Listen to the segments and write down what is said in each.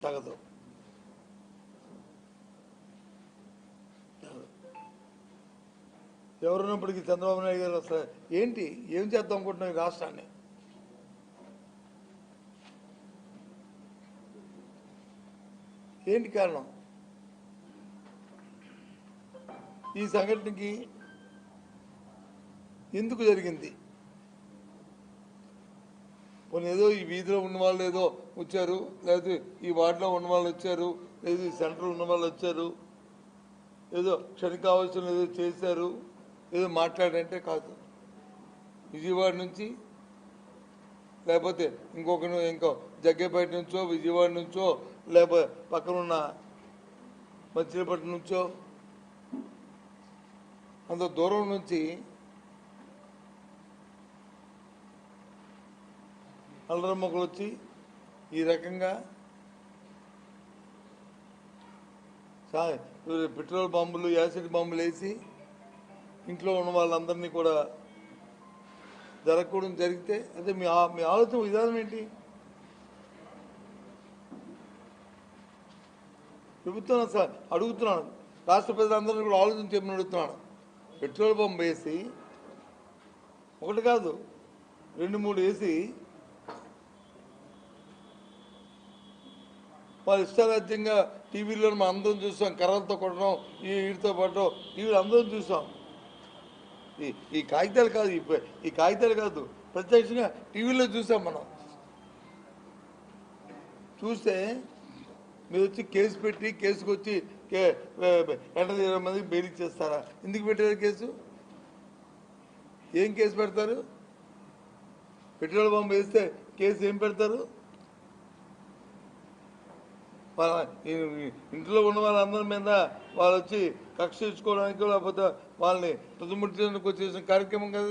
తగదు. ఎవరున్నప్పటికీ చంద్రబాబు నాయుడు గారు అసలు ఏంటి ఏం చేద్దాం అనుకుంటున్నాం ఈ రాష్ట్రాన్ని? ఏంటి కారణం? ఈ సంఘటనకి ఎందుకు జరిగింది? కొన్ని ఏదో ఈ వీధిలో ఉన్న వాళ్ళు ఏదో వచ్చారు, లేదా ఈ వార్డులో ఉన్న వాళ్ళు వచ్చారు, లేదా ఈ సెంటర్లో ఉన్న వాళ్ళు వచ్చారు, ఏదో క్షణికావసరం ఏదో చేశారు, ఏదో మాట్లాడంటే కాదు. విజయవాడ నుంచి లేకపోతే ఇంకో జగ్గేపేట నుంచో విజయవాడ నుంచో లేకపోతే పక్కనున్న మచిలీపట్నం నుంచో అంత దూరం నుంచి అల్లరమ్మకులు వచ్చి ఈ రకంగా పెట్రోల్ బాంబులు యాసిడ్ బాంబులు వేసి ఇంట్లో ఉన్న వాళ్ళందరినీ కూడా జరగకూడదు జరిగితే అదే మీ ఆలోచన విధానం ఏంటి? ప్రభుత్వం సార్ అడుగుతున్నాను, రాష్ట్ర ప్రజలందరినీ కూడా ఆలోచన చెప్పని అడుగుతున్నాను. పెట్రోల్ బాంబు వేసి ఒకటి కాదు 2-3 వేసి వాళ్ళు ఇష్టారాజ్యంగా టీవీలో మనం అందరం చూసాం, కర్రలతో కొట్టడం, వీటితో పట్టడం టీవీలో అందరం చూసాం. ఈ కాగితాలు కాదు, ఈ కాగితాలు కాదు, ప్రత్యక్షంగా టీవీలో చూసాం. మనం చూస్తే మీరు వచ్చి కేసు పెట్టి కేసుకు వచ్చి 20 మందికి బెయిల్ ఇచ్చేస్తారా? ఎందుకు పెట్టారు కేసు? ఏం కేసు పెడతారు? పెట్రోల్ బాంబు వేస్తే కేసు ఏం పెడతారు? ఇంట్లో ఉన్న వాళ్ళందరి మీద వాళ్ళు వచ్చి కక్ష తీర్చుకోవడానికి లేకపోతే వాళ్ళని తుదముట్టించడానికి వచ్చేసిన కార్యక్రమం కదా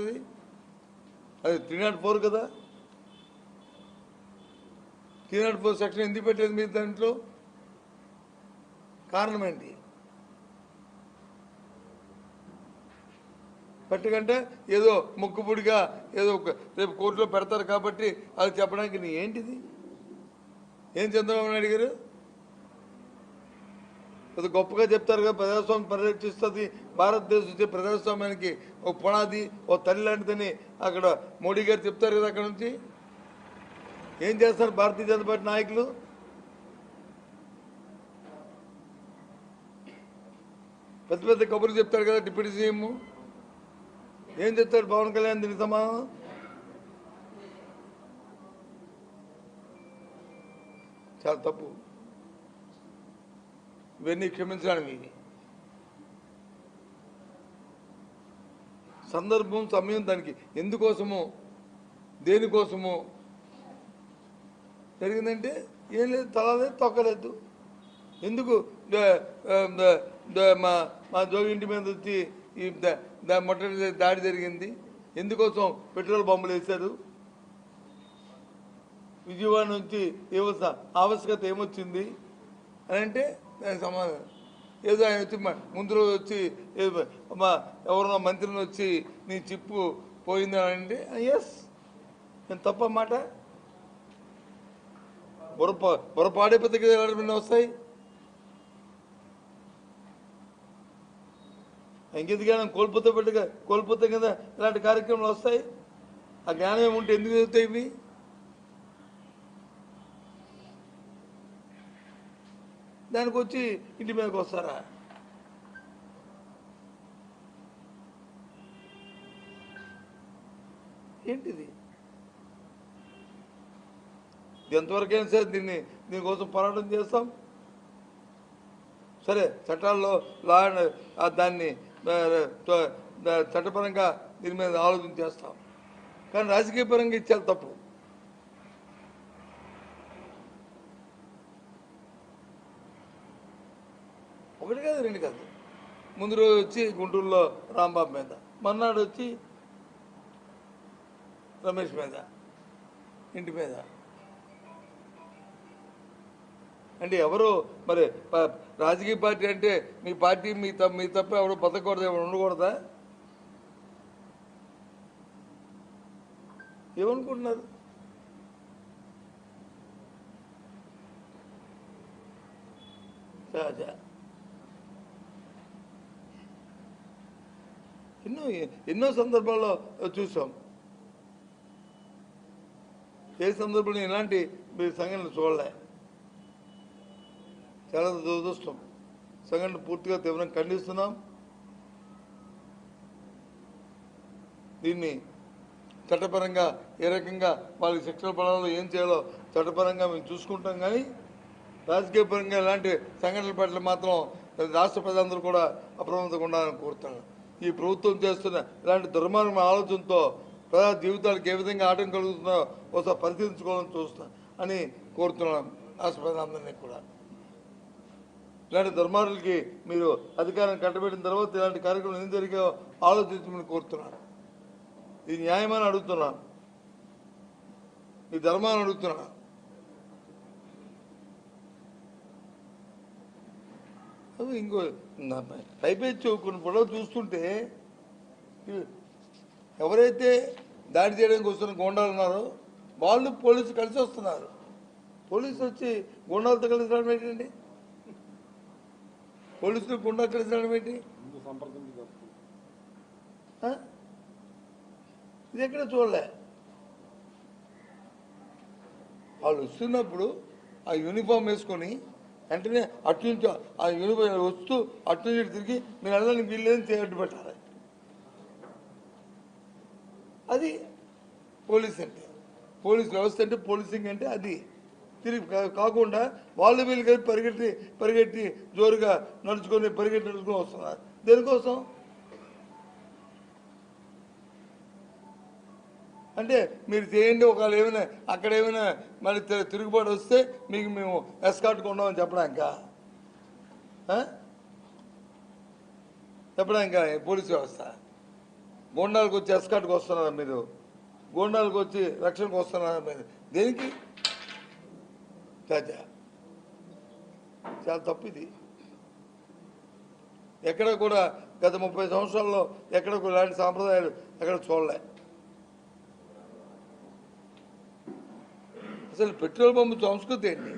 అది 304 కదా. 304 సెక్షన్ ఎందుకు పెట్టలేదు మీరు దాంట్లో? కారణం ఏంటి? పెట్టకంటే ఏదో మొక్కుపుడిగా ఏదో రేపు కోర్టులో పెడతారు కాబట్టి అది చెప్పడానికి ఏంటిది? ఏం చంద్రబాబు నాయుడు గారు అది గొప్పగా చెప్తారు కదా, ప్రజాస్వామ్యం పరిరక్షిస్తుంది, భారతదేశం ప్రజాస్వామ్యానికి ఒక పునాది, ఓ తల్లి లాంటిదని అక్కడ మోడీ గారు చెప్తారు కదా. అక్కడ నుంచి ఏం చేస్తారు భారతీయ జనతా పార్టీ నాయకులు? పెద్ద పెద్ద కబుర్లు చెప్తారు కదా డిప్యూటీ సీఎం. ఏం చెప్తారు పవన్ కళ్యాణ్ దీనికి సమాధానం? చాలా తప్పు. ఇవన్నీ క్షమించడానికి సందర్భం సమయం దానికి ఎందుకోసమో దేనికోసమో జరిగిందంటే ఏం లేదు, తలలేదు తొక్కలేదు. ఎందుకు మా జోగి ఇంటి మీద వచ్చి ఈ మొట్టమొదటి దాడి జరిగింది? ఎందుకోసం పెట్రోల్ బాంబులు వేశారు? విజయవాడ నుంచి ఆవశ్యకత ఏమొచ్చింది అని అంటే దానికి సమాధానం ఏదో ఆయన వచ్చి ముందు రోజు వచ్చి ఎవరన్నా మంత్రిని వచ్చి నీ చిప్పు పోయిందని అంటే ఎస్, నేను తప్ప మాట. బుర్రపాడైపోతే కదా ఎవరైనా వస్తాయి. ఇంకెందుకైనా కోల్పోతే కదా ఇలాంటి కార్యక్రమాలు వస్తాయి. ఆ జ్ఞానం ఏముంటే ఎందుకు జరుగుతాయి ఇవి? దానికి వచ్చి ఇంటి మీదకి వస్తారా? ఏంటిది? ఎంతవరకైనా సరే దీనికోసం పోరాటం చేస్తాం. సరే చట్టాల్లో దాన్ని చట్టపరంగా దీని మీద ఆలోచన చేస్తాం, కానీ రాజకీయ పరంగా ఇచ్చేది తప్పు. ఒకటి కాదు, 2 కాదు. ముందు రోజు వచ్చి గుంటూరులో రాంబాబు మీద, మర్నాడు వచ్చి రమేష్ మీద, ఇంటి మీద. అంటే ఎవరు మరి రాజకీయ పార్టీ అంటే మీ పార్టీ మీ తప్ప ఎవరు బతకూడదు, ఎవరు ఉండకూడదా? ఏమనుకుంటున్నారు? ఎన్నో సందర్భాల్లో చూసాం. ఏ సందర్భంలో ఇలాంటి మీరు సంఘటనలు చూడలే. చాలా దురదృష్టం. సంఘటన పూర్తిగా తీవ్రంగా ఖండిస్తున్నాం. దీన్ని చట్టపరంగా ఏ రకంగా వాళ్ళకి శిక్షణ పడాలో ఏం చేయాలో చట్టపరంగా మేము చూసుకుంటాం. కానీ రాజకీయ పరంగా ఇలాంటి సంఘటనల పట్ల మాత్రం రాష్ట్ర ప్రజలందరూ కూడా అప్రమత్తంగా ఉండాలని కోరుతున్నాను. ఈ ప్రభుత్వం చేస్తున్న ఇలాంటి దుర్మార్గమైన ఆలోచనతో ప్రజా జీవితాలకు ఏ విధంగా ఆటంకం కలుగుతుందో ఒకసారి పరిశీలించుకోవాలని చూస్తా అని కోరుతున్నాను రాష్ట్ర ప్రజలందరినీ కూడా. ఇలాంటి దుర్మార్గులకి మీరు అధికారం కట్టబెట్టిన తర్వాత ఇలాంటి కార్యక్రమం ఏం జరిగాయో ఆలోచించమని కోరుతున్నాను. ఇది న్యాయమని అడుగుతున్నాను, ఈ ధర్మాన్ని అడుగుతున్నాను. ఇంకో పైపెచ్చు కొన్ని పొడవు చూస్తుంటే ఎవరైతే దాడి చేయడానికి వస్తున్న గోండాలు ఉన్నారో వాళ్ళు పోలీసు కలిసి వస్తున్నారు. పోలీసు వచ్చి గోండాలతో కలిసి రావడం ఏంటండి? పోలీసులు గుండా కలిసి రావడం ఏంటి? ఇది ఎక్కడ చూడలే. వాళ్ళు వస్తున్నప్పుడు ఆ యూనిఫామ్ వేసుకొని వెంటనే అటు నుంచి ఆ యూనిఫామ్ వస్తూ అటు నుంచి తిరిగి మీరు వెళ్ళడానికి వీళ్ళేం చేయట్టు పెట్టాలి. అది పోలీస్ అంటే, పోలీస్ వ్యవస్థ అంటే, పోలీసింగ్ అంటే అది. తిరిగి కాకుండా వాళ్ళు వీళ్ళు కలిపి పరిగెట్టి జోరుగా నడుచుకొని వస్తున్నారు. దేనికోసం అంటే మీరు చేయండి. ఒకవేళ ఏమైనా అక్కడ ఏమైనా మళ్ళీ తిరుగుబాటు వస్తే మీకు మేము ఎస్కార్ట్గా ఉండమని చెప్పడానిక పోలీస్ వ్యవస్థ. గోండాలకు వచ్చి ఎస్కార్ట్కి వస్తున్నారా మీరు? గోండాలకు వచ్చి రక్షణకు వస్తున్నారా మీరు? దేనికి? చాలా తప్పు ఇది. ఎక్కడ కూడా గత 30 సంవత్సరాల్లో ఎక్కడ కూడా ఇలాంటి సాంప్రదాయాలు ఎక్కడ చూడలే. అసలు పెట్రోల్ పంపు సంస్కృతి ఏంటి?